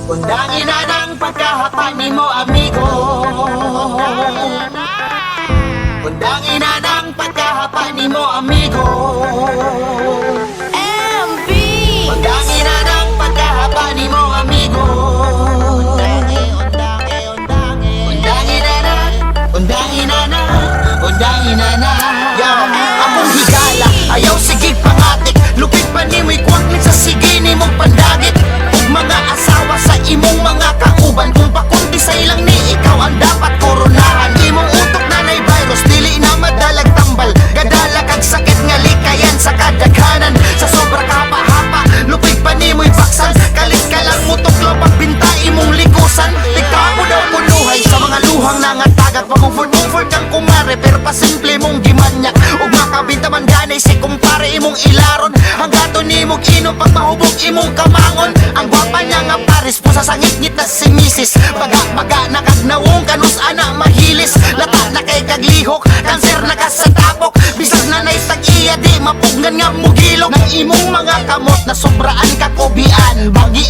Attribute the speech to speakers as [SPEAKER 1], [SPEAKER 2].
[SPEAKER 1] Undangin na ng pagkahapa ni mo, amigo. Undangin na ng pagkahapa ni mo, amigo.
[SPEAKER 2] MB
[SPEAKER 1] Undangin na ng pagkahapa ni mo, amigo. Undangin na na, undangin na na, undangin na na. Akong higala, ayaw sigig pangatik. Lupit pa ni mo'y kwaklit sa sige ni mong pandagit. Ug mga asawa sa imong mga kauban, kung pakunti sa ilang ni ikaw ang dapat koronahan. Imong utok na na'y virus, dili na madalag tambal. Gadala kag sakit nga likayan sa kadaghanan. Sa sobra kahapa-hapa, lupit pa ni mo'y baksan. Kalit ka lang mutuklo pagbinta imong likusan. Ikaw mo daw punuhay sa mga luhang nangatagak. Pag-comfort kang kumare, pero pasimple mong gimanyak. Ug makabinta man ganay si kumpare imong ilaron. Hanggato ni mong inom pag mahubog imong kamangon. Ang gwapa niya nga paris, pusa sa ngit-ngit na si misis. Baga-baga na kagnawong kanus anak mahilis. Lata na kay kaglihok, kanser na kasatapok. Bisag na naistag iya di mapugnan nga mugilok. Ng imong mga kamot na sobraan kakobian. Bagi